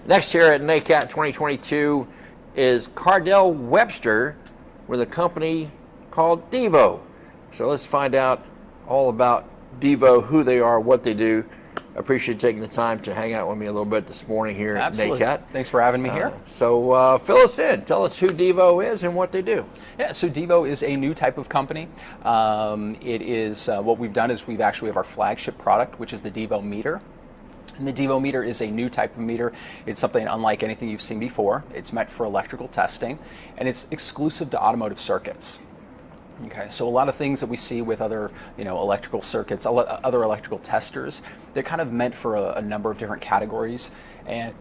Next here at NACAT 2022 is Cardell Webster with a company called DYVO. So let's find out all about DYVO, who they are, what they do. I appreciate you taking the time to hang out with me a little bit this morning here Absolutely. at NACAT. Thanks for having me here. So fill us in. Tell us who DYVO is and what they do. Yeah, so DYVO is a new type of company. It is, what we've done is we have our flagship product, which is the DYVO meter. And the DYVO meter is a new type of meter. It's something unlike anything you've seen before. It's meant for electrical testing, and it's exclusive to automotive circuits. Okay, so a lot of things that we see with other, electrical circuits, other electrical testers, they're kind of meant for a number of different categories and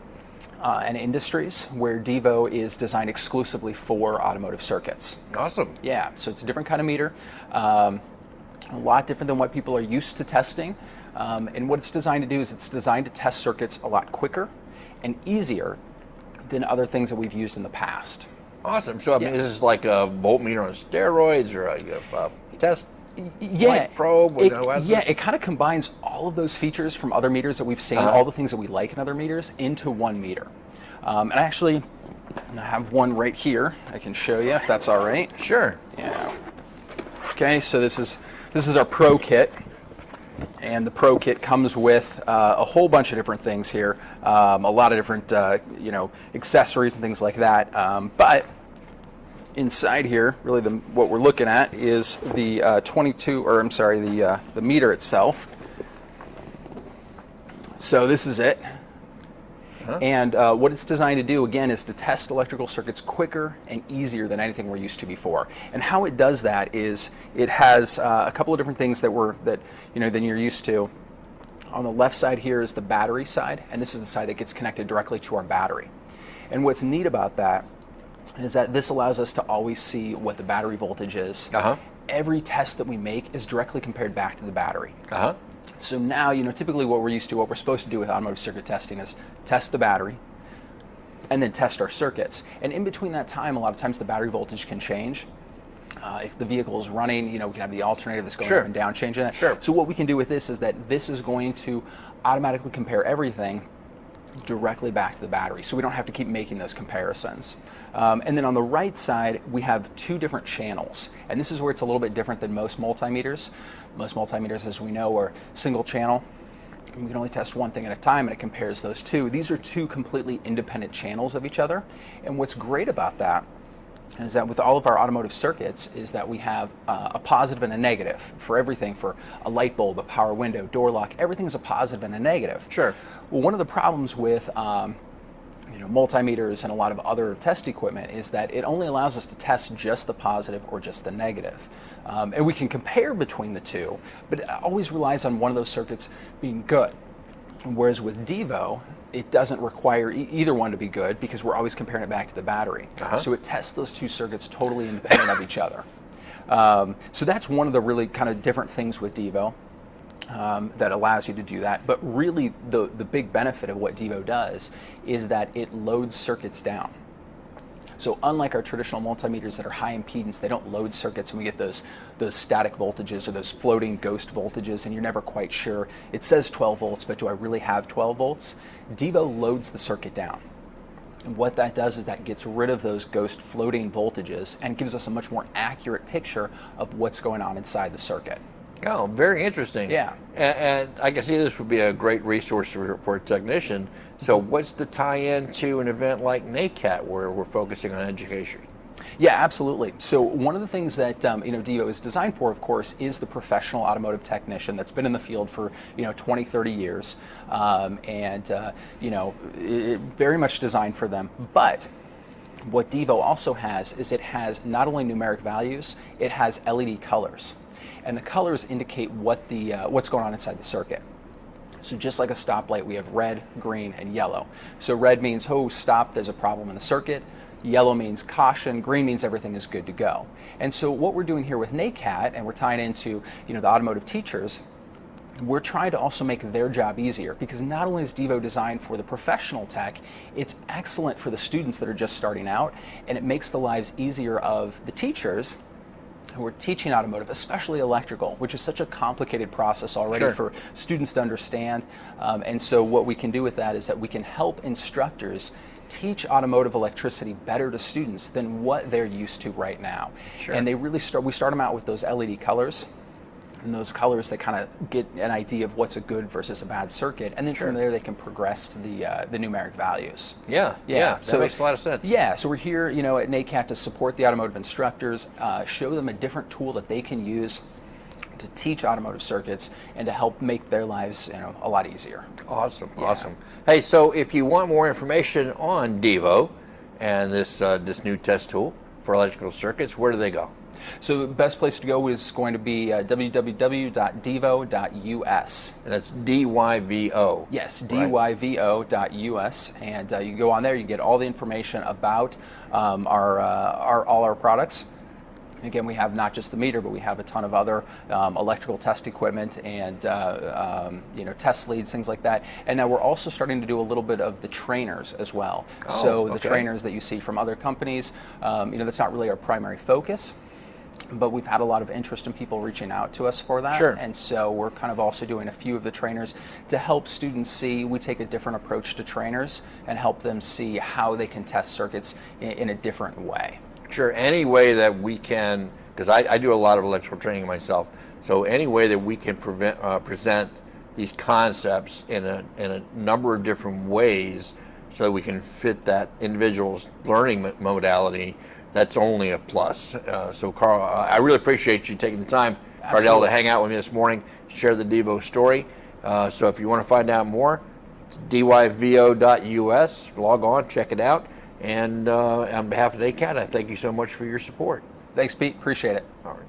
industries, where DYVO is designed exclusively for automotive circuits. Awesome. Yeah, so it's a different kind of meter, a lot different than what people are used to testing. And what it's designed to do is it's designed to test circuits a lot quicker and easier than other things that we've used in the past. Awesome. So I mean, this is like a voltmeter on steroids, or a test probe? It kind of combines all of those features from other meters that we've seen, all the things that we like in other meters, into one meter. And I have one right here. I can show you if that's all right. Sure. Yeah. Okay, so this is our Pro Kit. And the Pro Kit comes with a whole bunch of different things here, a lot of different accessories and things like that. But inside here, really what we're looking at is the the meter itself. So this is it. And what it's designed to do, again, is to test electrical circuits quicker and easier than anything we're used to before. And how it does that is it has a couple of different things than you're used to. On the left side here is the battery side, and this is the side that gets connected directly to our battery. And what's neat about that is that this allows us to always see what the battery voltage is. Every test that we make is directly compared back to the battery. So now, typically what we're supposed to do with automotive circuit testing is test the battery and then test our circuits. And in between that time, a lot of times the battery voltage can change. If the vehicle is running, we can have the alternator that's going up and down, changing that. So what we can do with this is that this is going to automatically compare everything directly back to the battery, so we don't have to keep making those comparisons. And then on the right side, we have two different channels, and this is where it's a little bit different than most multimeters. Most multimeters, as we know, are single channel. We can only test one thing at a time, and it compares those two. These are two completely independent channels of each other, and what's great about that is that with all of our automotive circuits is that we have a positive and a negative for everything. For a light bulb, a power window, door lock, everything's a positive and a negative. Well, one of the problems with multimeters and a lot of other test equipment is that it only allows us to test just the positive or just the negative. And we can compare between the two, but it always relies on one of those circuits being good. Whereas with DYVO, it doesn't require either one to be good, because we're always comparing it back to the battery. So it tests those two circuits totally independent of each other. So that's one of the really kind of different things with DYVO. That allows you to do that. But really the big benefit of what DYVO does is that it loads circuits down. So unlike our traditional multimeters that are high impedance, they don't load circuits, and we get those static voltages or those floating ghost voltages, and you're never quite sure. It says 12 volts, but do I really have 12 volts? DYVO loads the circuit down. And what that does is that gets rid of those ghost floating voltages and gives us a much more accurate picture of what's going on inside the circuit. Oh, very interesting. Yeah. And I can see this would be a great resource for a technician. So what's the tie-in to an event like NACAT, where we're focusing on education? Yeah, absolutely. So one of the things that DYVO is designed for, of course, is the professional automotive technician that's been in the field for 20, 30 years, it very much designed for them. But what DYVO also has is it has not only numeric values, it has LED colors. And the colors indicate what's going on inside the circuit. So just like a stoplight, we have red, green, and yellow. So red means, oh, stop, there's a problem in the circuit. Yellow means caution, green means everything is good to go. And so what we're doing here with NACAT, and we're tying into the automotive teachers, we're trying to also make their job easier, because not only is DYVO designed for the professional tech, it's excellent for the students that are just starting out, and it makes the lives easier of the teachers who are teaching automotive, especially electrical, which is such a complicated process already Sure. for students to understand. And so what we can do with that is that we can help instructors teach automotive electricity better to students than what they're used to right now. Sure. And they really we start them out with those LED colors. And those colors, they kind of get an idea of what's a good versus a bad circuit, and then Sure. from there they can progress to the numeric values. Yeah. That makes a lot of sense. Yeah, so we're here, you know, at NACAT to support the automotive instructors, show them a different tool that they can use to teach automotive circuits and to help make their lives, you know, a lot easier. Awesome, Yeah. awesome. Hey, so if you want more information on DYVO and this new test tool for electrical circuits, where do they go? So the best place to go is going to be www.dyvo.us. And that's DYVO. Yes, right? dyvo.us, and you can go on there. You can get all the information about all our products. Again, we have not just the meter, but we have a ton of other electrical test equipment and you know, test leads, things like that. And now we're also starting to do a little bit of the trainers as well. Oh, so the okay. trainers that you see from other companies, you know, that's not really our primary focus. But we've had a lot of interest in people reaching out to us for that. Sure. And so we're kind of also doing a few of the trainers to help students see. We take a different approach to trainers and help them see how they can test circuits in a different way. Sure, any way that we can, because I do a lot of electrical training myself, so any way that we can present these concepts in a number of different ways so that we can fit that individual's learning modality, that's only a plus. So Carl, I really appreciate you taking the time, Cardell, to Absolutely. hang out with me this morning, share the DYVO story. So if you want to find out more, it's dyvo.us, log on, check it out. And on behalf of NACAT, I thank you so much for your support. Thanks, Pete. Appreciate it. All right.